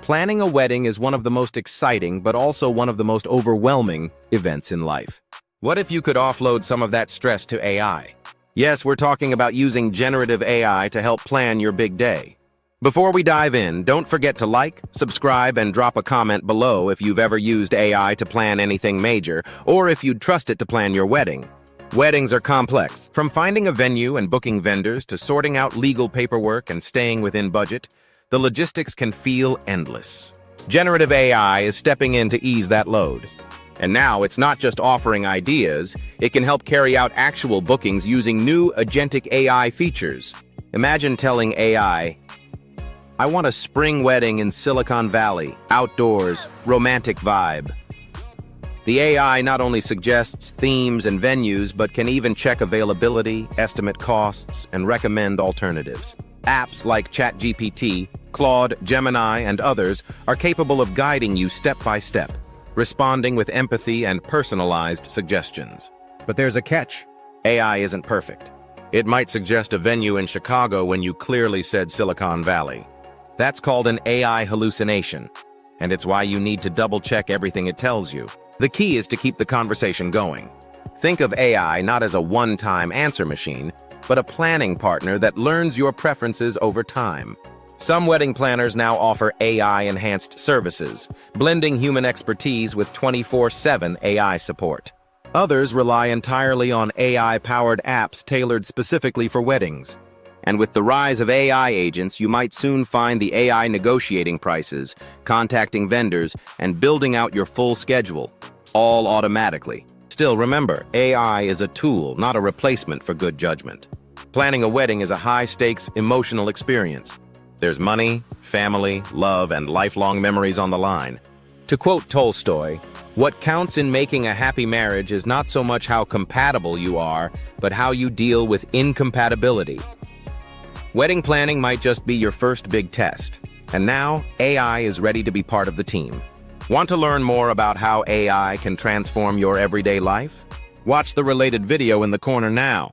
Planning a wedding is one of the most exciting, but also one of the most overwhelming events in life. What if you could offload some of that stress to AI? Yes, we're talking about using generative AI to help plan your big day. Before we dive in, don't forget to like, subscribe, and drop a comment below if you've ever used AI to plan anything major, or if you'd trust it to plan your wedding. Weddings are complex. From finding a venue and booking vendors to sorting out legal paperwork and staying within budget, the logistics can feel endless. Generative AI is stepping in to ease that load. And now it's not just offering ideas, it can help carry out actual bookings using new agentic AI features. Imagine telling AI, "I want a spring wedding in Silicon Valley, outdoors, romantic vibe." The AI not only suggests themes and venues, but can even check availability, estimate costs, and recommend alternatives. Apps like ChatGPT, Claude, Gemini, and others are capable of guiding you step by step, responding with empathy and personalized suggestions. But there's a catch. AI isn't perfect. It might suggest a venue in Chicago when you clearly said Silicon Valley. That's called an AI hallucination, and it's why you need to double-check everything it tells you. The key is to keep the conversation going. Think of AI not as a one-time answer machine, but a planning partner that learns your preferences over time. Some wedding planners now offer AI-enhanced services, blending human expertise with 24/7 AI support. Others rely entirely on AI-powered apps tailored specifically for weddings. And with the rise of AI agents, you might soon find the AI negotiating prices, contacting vendors, and building out your full schedule, all automatically. Still, remember, AI is a tool, not a replacement for good judgment. Planning a wedding is a high-stakes, emotional experience. There's money, family, love, and lifelong memories on the line. To quote Tolstoy, "What counts in making a happy marriage is not so much how compatible you are, but how you deal with incompatibility." Wedding planning might just be your first big test, and now AI is ready to be part of the team. Want to learn more about how AI can transform your everyday life? Watch the related video in the corner now.